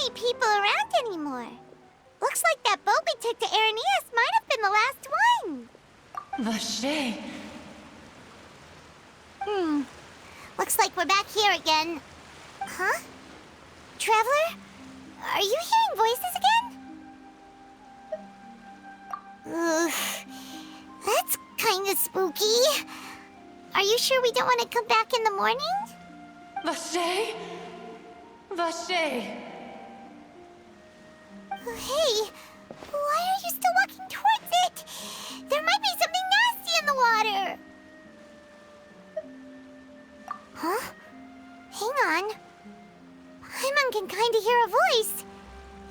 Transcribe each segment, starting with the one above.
any people around anymore. Looks like that boat we took to Araneas might have been the last one. Vache. Looks like we're back here again. Huh? Traveler? Are you hearing voices again? Ugh. That's kinda spooky. Are you sure we don't want to come back in the morning? Vache? Vache. Hey, why are you still walking towards it? There might be something nasty in the water. Huh? Hang on. Paimon can kinda hear a voice.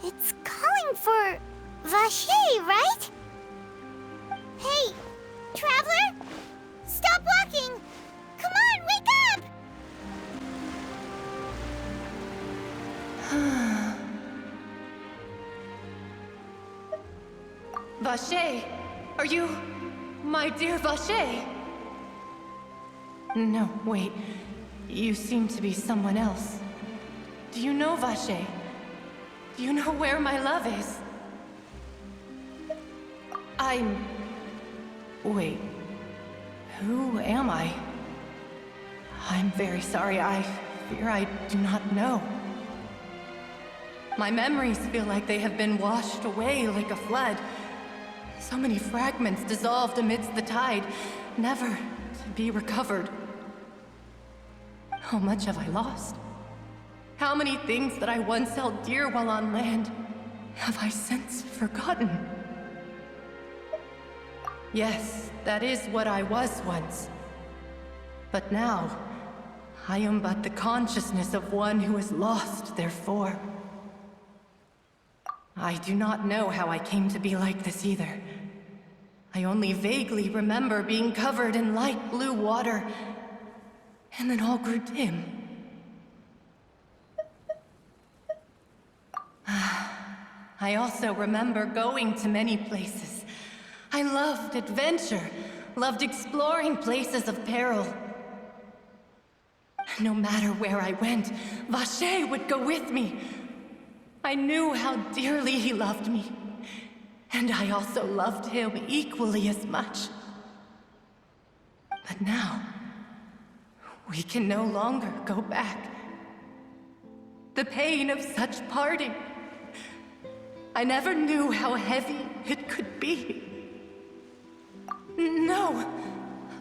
It's calling for Vache, right? Hey, Traveler? Stop walking! Come on, wake up! Vache, are you my dear Vache? No, wait. You seem to be someone else. Do you know Vache? Do you know where my love is? Wait. Who am I? I'm very sorry. I fear I do not know. My memories feel like they have been washed away like a flood. So many fragments dissolved amidst the tide, never to be recovered. How much have I lost? How many things that I once held dear while on land have I since forgotten? Yes, that is what I was once. But now, I am but the consciousness of one who is lost, therefore. I do not know how I came to be like this either. I only vaguely remember being covered in light blue water, and then all grew dim. I also remember going to many places. I loved adventure, loved exploring places of peril. No matter where I went, Vache would go with me. I knew how dearly he loved me, and I also loved him equally as much. But now, we can no longer go back. The pain of such parting, I never knew how heavy it could be. No,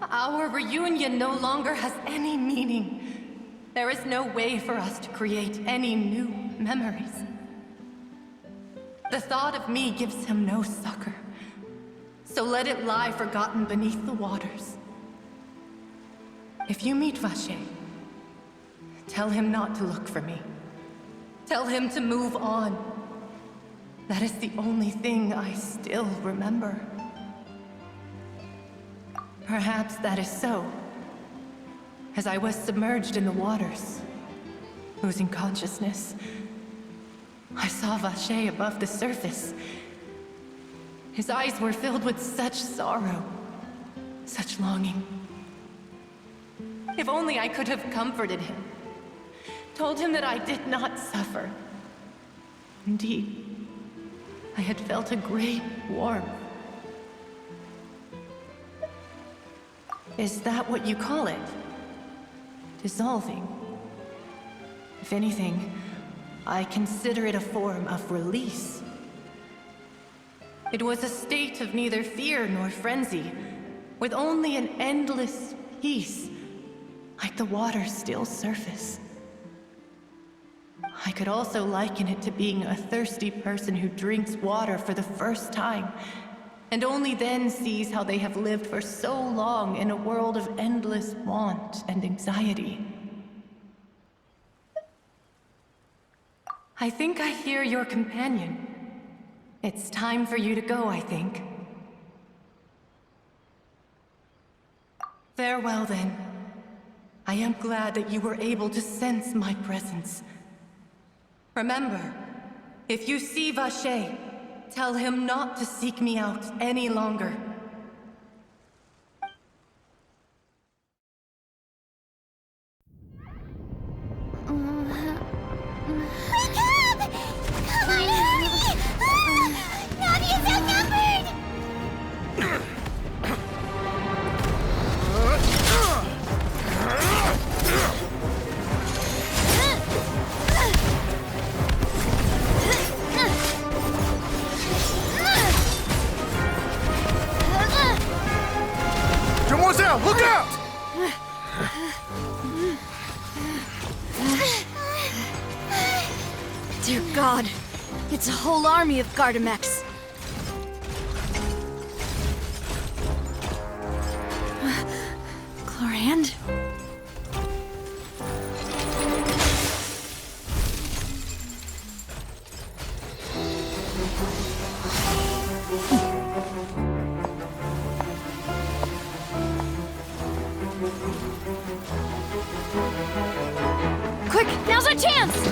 our reunion no longer has any meaning. There is no way for us to create any new memories. The thought of me gives him no succor, so let it lie forgotten beneath the waters. If you meet Vache, tell him not to look for me. Tell him to move on. That is the only thing I still remember. Perhaps that is so. As I was submerged in the waters, losing consciousness, I saw Vache above the surface. His eyes were filled with such sorrow, such longing. If only I could have comforted him, told him that I did not suffer. Indeed, I had felt a great warmth. Is that what you call it? Dissolving? If anything, I consider it a form of release. It was a state of neither fear nor frenzy, with only an endless peace, like the water's still surface. I could also liken it to being a thirsty person who drinks water for the first time, and only then sees how they have lived for so long in a world of endless want and anxiety. I think I hear your companion. It's time for you to go, I think. Farewell, then. I am glad that you were able to sense my presence. Remember, if you see Vache, tell him not to seek me out any longer. Wake up! Dear God, it's a whole army of Gardamex. Chlorand? Quick, now's our chance!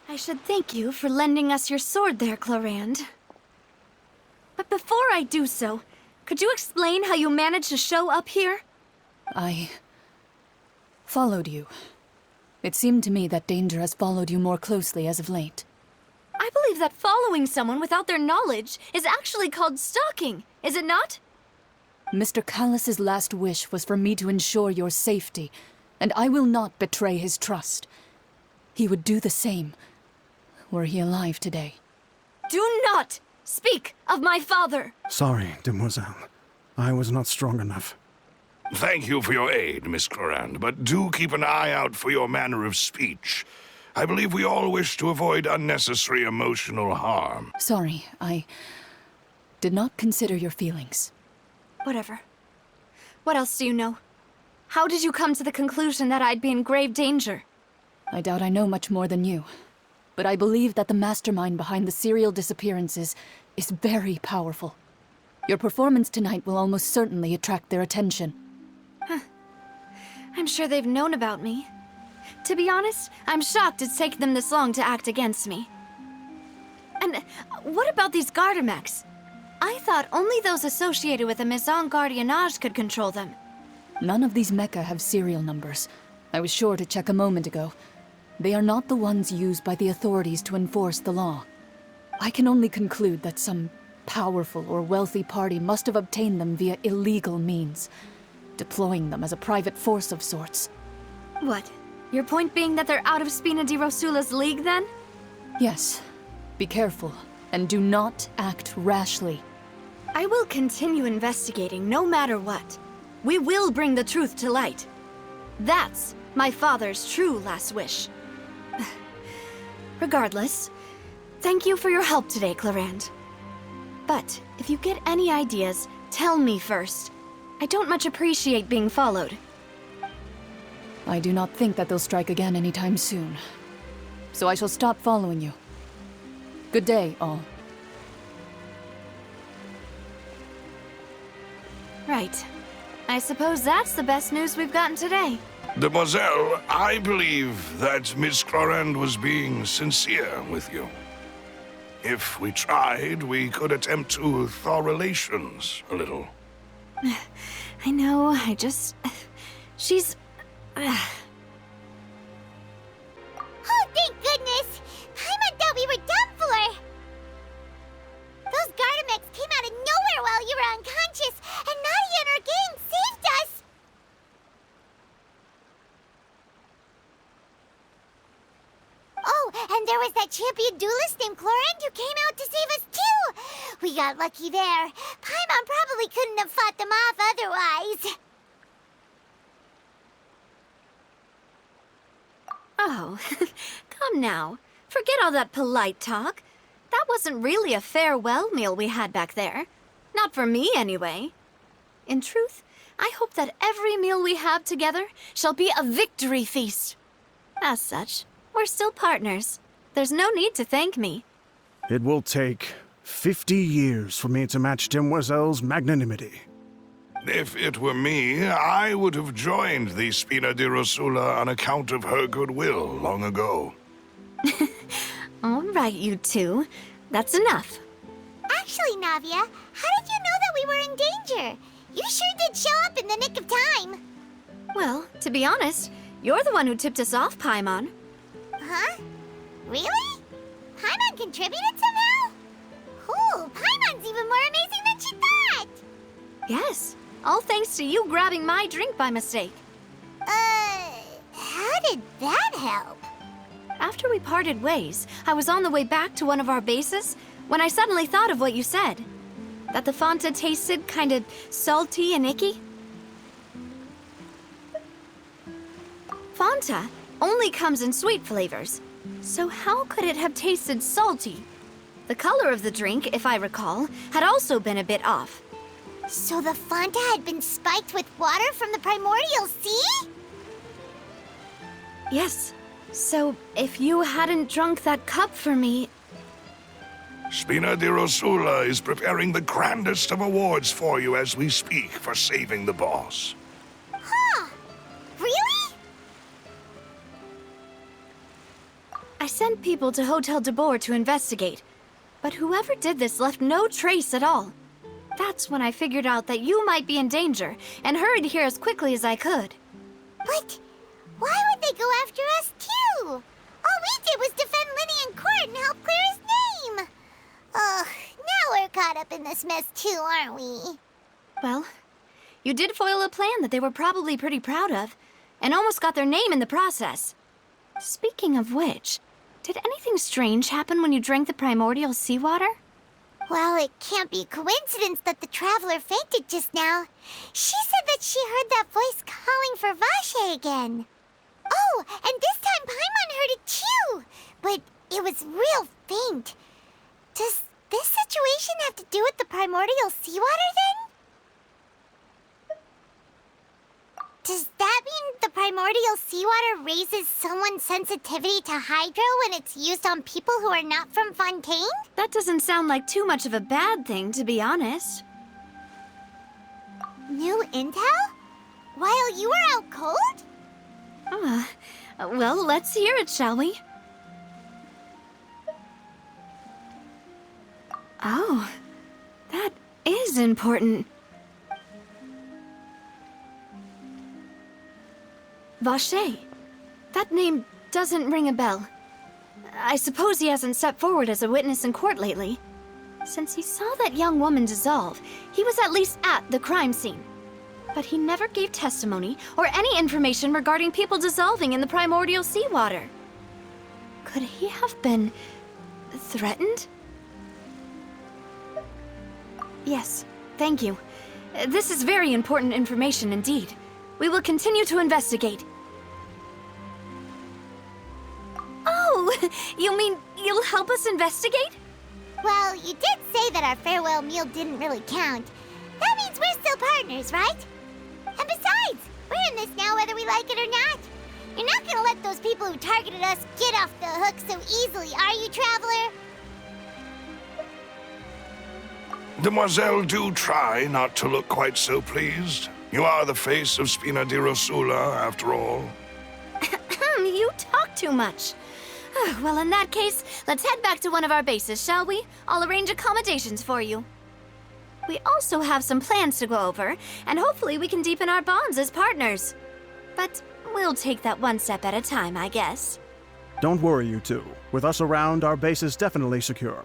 I should thank you for lending us your sword there, Chlorand. But before I do so, could you explain how you managed to show up here? I followed you. It seemed to me that danger has followed you more closely as of late. I believe that following someone without their knowledge is actually called stalking, is it not? Mr. Callus's last wish was for me to ensure your safety, and I will not betray his trust. He would do the same, were he alive today. Do not speak of my father! Sorry, demoiselle. I was not strong enough. Thank you for your aid, Miss Chlorand, but do keep an eye out for your manner of speech. I believe we all wish to avoid unnecessary emotional harm. Sorry, I did not consider your feelings. Whatever. What else do you know? How did you come to the conclusion that I'd be in grave danger? I doubt I know much more than you, but I believe that the mastermind behind the serial disappearances is very powerful. Your performance tonight will almost certainly attract their attention. I'm sure they've known about me. To be honest, I'm shocked it's taken them this long to act against me. And what about these Gardamex? I thought only those associated with the Maison Gardiennage could control them. None of these mecha have serial numbers. I was sure to check a moment ago. They are not the ones used by the authorities to enforce the law. I can only conclude that some powerful or wealthy party must have obtained them via illegal means, deploying them as a private force of sorts. What? Your point being that they're out of Spina di Rosula's league, then? Yes. Be careful, and do not act rashly. I will continue investigating no matter what. We will bring the truth to light. That's my father's true last wish. Regardless, thank you for your help today, Chlorand. But if you get any ideas, tell me first. I don't much appreciate being followed. I do not think that they'll strike again anytime soon. So I shall stop following you. Good day, all. Right. I suppose that's the best news we've gotten today. Demoiselle, I believe that Miss Chlorand was being sincere with you. If we tried, we could attempt to thaw relations a little. I know, she's... Oh, thank goodness! Paimon thought we were done for! Those Gardamex came out of nowhere while you were unconscious, and Nadia and her gang saved us! Oh, and there was that champion duelist named Chlorand who came out to save us too! We got lucky there. Paimon probably couldn't have fought them off otherwise. Oh, come now. Forget all that polite talk. That wasn't really a farewell meal we had back there. Not for me, anyway. In truth, I hope that every meal we have together shall be a victory feast. As such, we're still partners. There's no need to thank me. It will take 50 years for me to match Demoiselle's magnanimity. If it were me, I would have joined the Spina di Rosula on account of her goodwill long ago. All right, you two. That's enough. Actually, Navia, how did you know that we were in danger? You sure did show up in the nick of time. Well, to be honest, you're the one who tipped us off, Paimon. Huh? Really? Paimon contributed somehow? Ooh, Paimon's even more amazing than she thought! Yes, all thanks to you grabbing my drink by mistake. How did that help? After we parted ways, I was on the way back to one of our bases when I suddenly thought of what you said. That the Fanta tasted kind of salty and icky. Fanta only comes in sweet flavors, so how could it have tasted salty? The color of the drink, if I recall, had also been a bit off. So the Fanta had been spiked with water from the primordial sea? Yes. So, if you hadn't drunk that cup for me... Spina di Rosula is preparing the grandest of awards for you as we speak for saving the boss. Huh? Really? I sent people to Hotel de Boer to investigate, but whoever did this left no trace at all. That's when I figured out that you might be in danger and hurried here as quickly as I could. But why would they go after us too? All we did was defend Linny in court and help clear his name. Ugh, now we're caught up in this mess too, aren't we? Well, you did foil a plan that they were probably pretty proud of, and almost got their name in the process. Speaking of which, did anything strange happen when you drank the primordial seawater? Well, it can't be coincidence that the traveler fainted just now. She said that she heard that voice calling for Vache again. Oh, and this time Paimon heard it too, but it was real faint. Does this situation have to do with the primordial seawater then? Does that mean the primordial seawater raises someone's sensitivity to hydro when it's used on people who are not from Fontaine? That doesn't sound like too much of a bad thing, to be honest. New intel? While you were out cold? Well, let's hear it, shall we? Oh, that is important. Vache. That name doesn't ring a bell. I suppose he hasn't stepped forward as a witness in court lately. Since he saw that young woman dissolve, he was at least at the crime scene. But he never gave testimony or any information regarding people dissolving in the primordial seawater. Could he have been threatened? Yes, thank you. This is very important information indeed. We will continue to investigate. Oh, you mean you'll help us investigate? Well, you did say that our farewell meal didn't really count. That means we're still partners, right? And besides, we're in this now whether we like it or not. You're not gonna let those people who targeted us get off the hook so easily, are you, Traveler? Demoiselle, do try not to look quite so pleased. You are the face of Spina di Rosula, after all. You talk too much. Well, in that case, let's head back to one of our bases, shall we? I'll arrange accommodations for you. We also have some plans to go over, and hopefully we can deepen our bonds as partners. But we'll take that one step at a time, I guess. Don't worry, you two. With us around, our base is definitely secure.